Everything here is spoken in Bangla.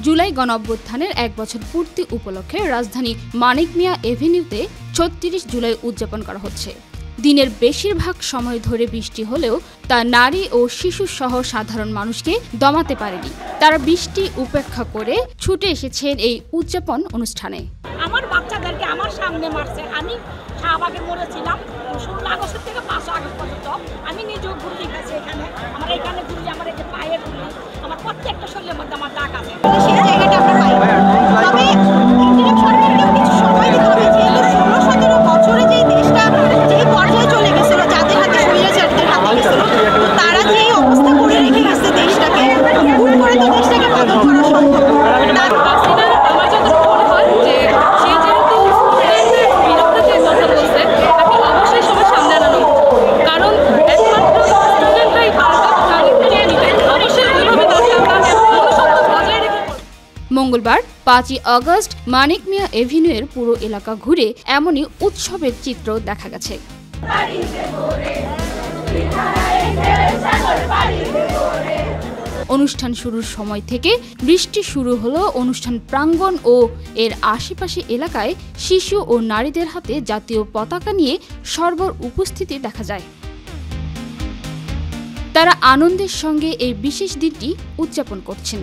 জুলাই গণঅভ্যুত্থানের ১ বছর পূর্তি উপলক্ষে রাজধানী মানিক মিয়া এভিনিউতে ৩৬ জুলাই উদযাপন করা হচ্ছে। দিনের বেশিরভাগ সময় ধরে বৃষ্টি হলেও তা নারী ও শিশু সহ সাধারণ মানুষকে দমাতে পারেনি। তারা বৃষ্টি উপেক্ষা করে ছুটে এসেছেন এই উদযাপন অনুষ্ঠানে। আমার বাচ্চাদেরকে আমার সামনে মারছে। আমি শাহবাগে মরেছিলাম ১৬ আগস্ট থেকে ৫ আগস্ট পর্যন্ত। আমি নিজেও ঘুরে গেছি এখানে, আমার এখানে ঘুরি, আমার এই যে পায়ে ঘুরি, আমার প্রত্যেকটা শরীরের মধ্যে আমার দাগ আছে। সেই জায়গাটা আমরা পাই। তবে ইন্টারিম সরকারকেও কিছু সময় দিতে হবে। যেহেতু ১৬-১৭ বছরে যে দেশটা যে পর্যায়ে চলে গেছিল, যাদের হাতে স্বৈরাচারদের হাতে গেছিল, তো তারা যে অবস্থা করে রেখে গেছে দেশটাকে, ভুল করে তো দেশটাকে বদল করা সম্ভব। মঙ্গলবার ৫ই আগস্ট মানিক মিয়া এভিনিউয়ের পুরো এলাকা ঘুরে এমনই উৎসবের চিত্র দেখা গেছে। অনুষ্ঠান শুরুর সময় থেকে বৃষ্টি শুরু হলো অনুষ্ঠান প্রাঙ্গণ ও এর আশেপাশে এলাকায় শিশু ও নারীদের হাতে জাতীয় পতাকা নিয়ে সর্বর উপস্থিতি দেখা যায়। তারা আনন্দের সঙ্গে এই বিশেষ দিনটি উদযাপন করছেন।